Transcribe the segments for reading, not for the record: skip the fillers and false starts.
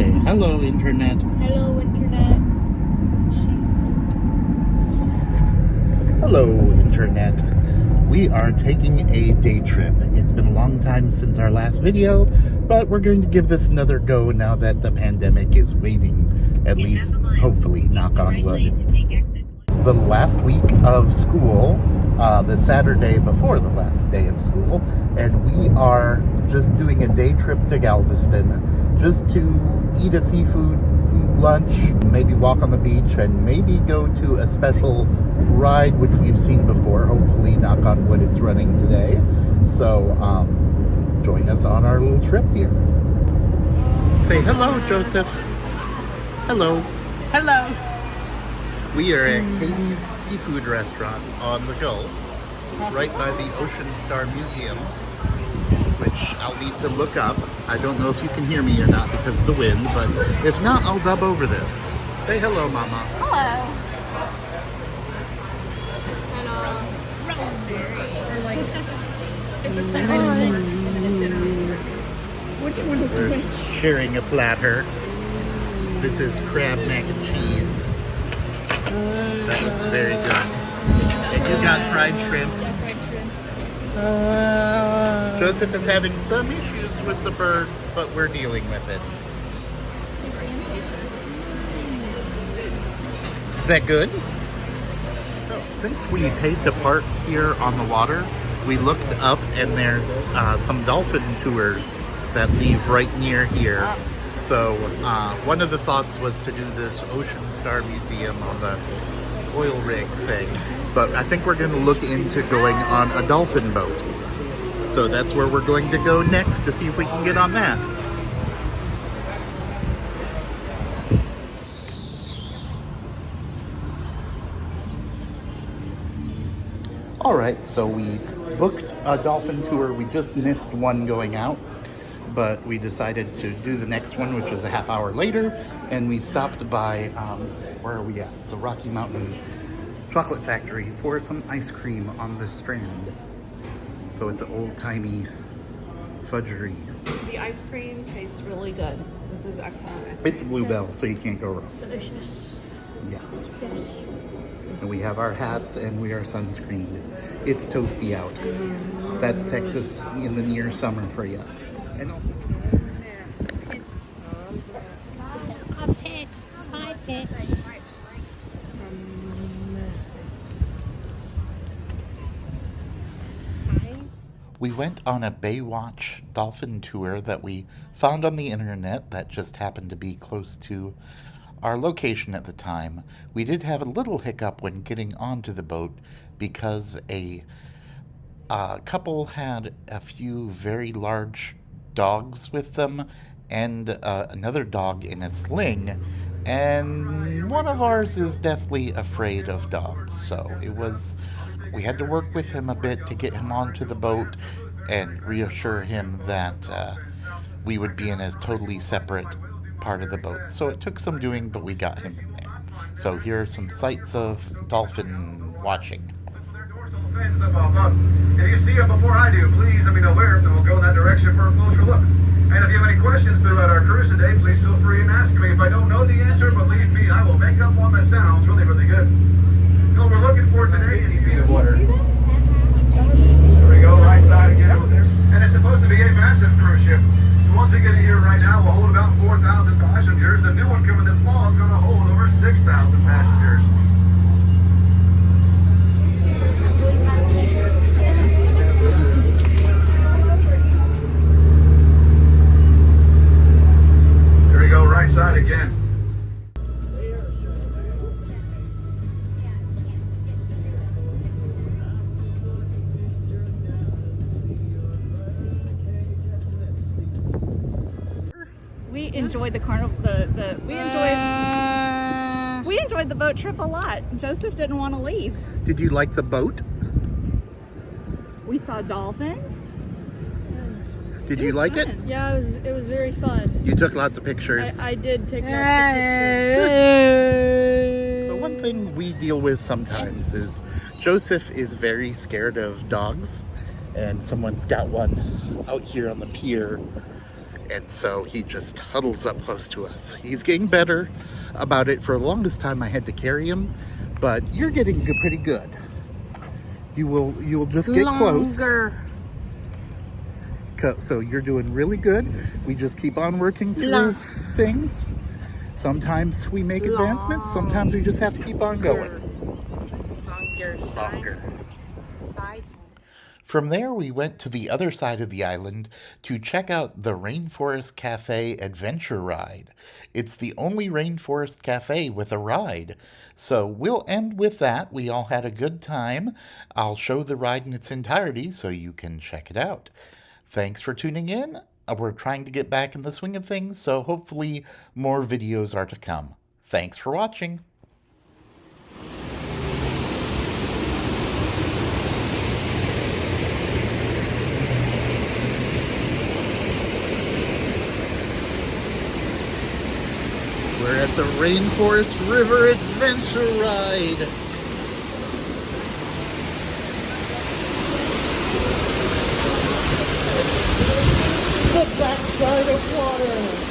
Say hello, Internet. Hello, Internet. Hello, Internet. We are taking a day trip. It's been a long time since our last video, but we're going to give this another go now that the pandemic is waning. At least, hopefully, knock on wood. It's the last week of school, the Saturday before the last day of school, and we are just doing a day trip to Galveston just to eat a seafood lunch, maybe walk on the beach, and maybe go to a special ride which we've seen before. Hopefully, knock on wood, it's running today. So join us on our little trip here. Say hello, Joseph. Hello. Hello. We are at Katie's Seafood Restaurant on the Gulf, right by the Ocean Star Museum, which I'll need to look up. I don't know if you can hear me or not because of the wind, but if not, I'll dub over this. Say hello, Mama. Hello. Or like, it's a Saturday thing and a dinner. Which one is We're which? sharing a platter. This is crab mac and cheese. That looks very good. And you got fried shrimp. Yeah, fried shrimp. Joseph is having some issues with the birds, but we're dealing with it. Is that good? So, since we paid to park here on the water, we looked up and there's some dolphin tours that leave right near here. So, one of the thoughts was to do this Ocean Star Museum on the oil rig thing, but I think we're going to look into going on a dolphin boat. So that's where we're going to go next to see if we can get on that. All right, so we booked a dolphin tour. We just missed one going out, but we decided to do the next one, which was a half hour later, and we stopped by, where are we at? The Rocky Mountain Chocolate Factory for some ice cream on the Strand. So it's an old-timey fudgery. The ice cream tastes really good. This is excellent ice cream. It's Bluebell, so you can't go wrong. Delicious. Yes. Yes. And we have our hats and we are sunscreened. It's toasty out. That's Texas in the near summer for you. And also... We went on a Baywatch dolphin tour that we found on the internet that just happened to be close to our location at the time. We did have a little hiccup when getting onto the boat because a couple had a few very large dogs with them and another dog in a sling, and one of ours is deathly afraid of dogs, so we had to work with him a bit to get him onto the boat and reassure him that we would be in a totally separate part of the boat. So it took some doing, but we got him in there. So here are some sights of dolphin watching. If you see them before I do, please let me know where, then we'll go in that direction for a closer look. And if you have any questions about our cruise today, please feel free and ask me. If I don't know the answer, believe me, I will make up one that sounds really, really good. No, we're looking for today 80 feet of water. There we go, right side again. And it's supposed to be a massive cruise ship. So once we get here right now, we'll hold about 4,000 passengers. The new one coming this fall is going to hold over 6,000 passengers. There we go, right side again. We enjoyed the carnival. We enjoyed the boat trip a lot. Joseph didn't want to leave. Did you like the boat? We saw dolphins. Did you like it? Yeah, it was very fun. You took lots of pictures. I did take lots of pictures. So one thing we deal with sometimes is Joseph is very scared of dogs, and someone's got one out here on the pier, And so he just huddles up close to us. He's getting better about it. For the longest time I had to carry him, but you're getting pretty good. You will just get close. So you're doing really good. We just keep on working through things. Sometimes we make advancements, sometimes we just have to keep on going. Longer. From there, we went to the other side of the island to check out the Rainforest Cafe Adventure Ride. It's the only Rainforest Cafe with a ride. So we'll end with that. We all had a good time. I'll show the ride in its entirety so you can check it out. Thanks for tuning in. We're trying to get back in the swing of things, so hopefully more videos are to come. Thanks for watching. We're at the Rainforest River Adventure Ride. The backside of water.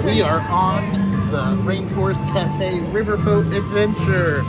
We are on the Rainforest Cafe Riverboat Adventure.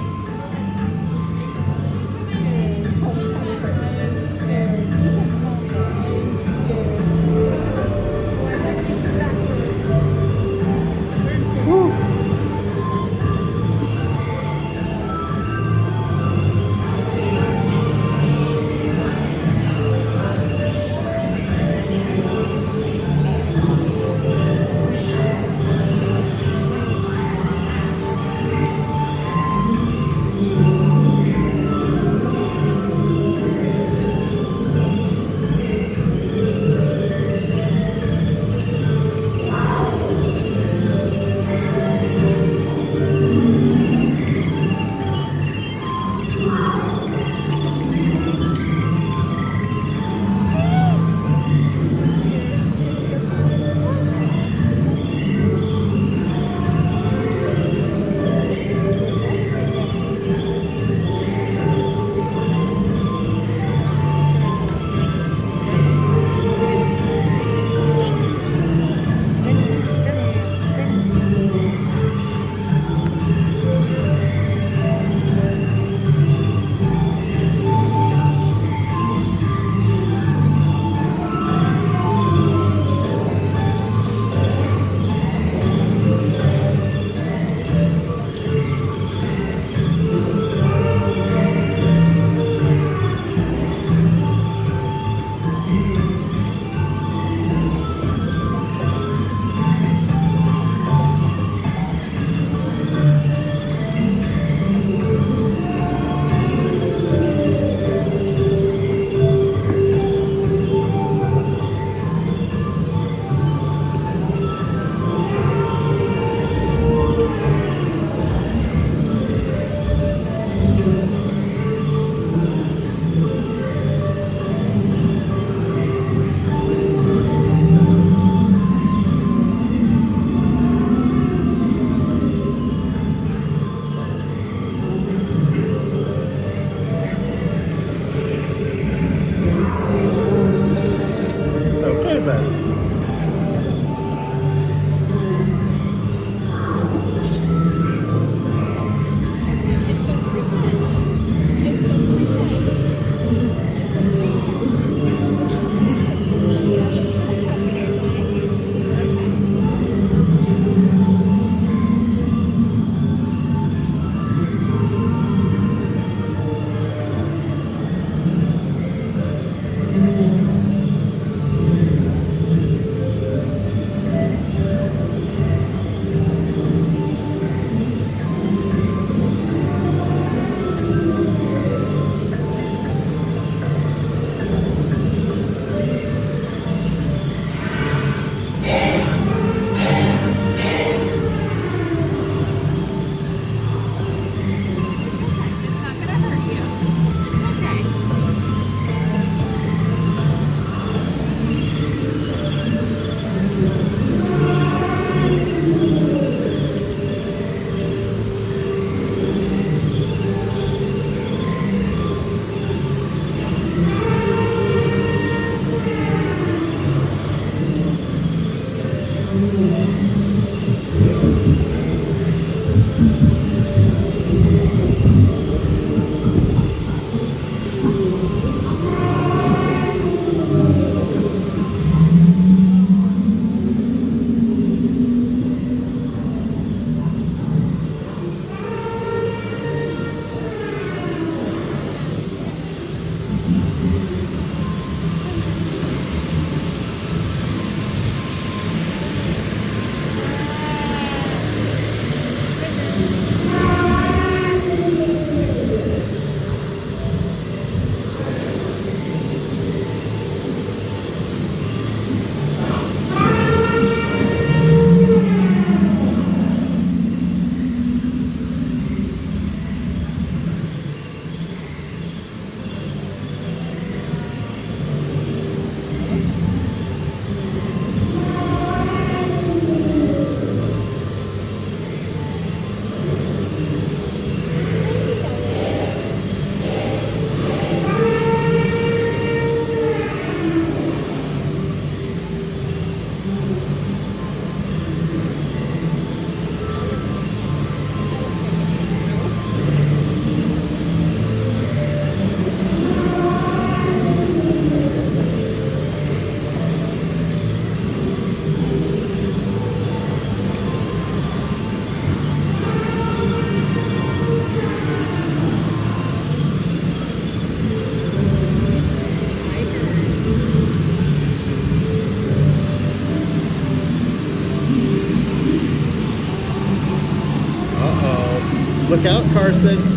Look out, Carson.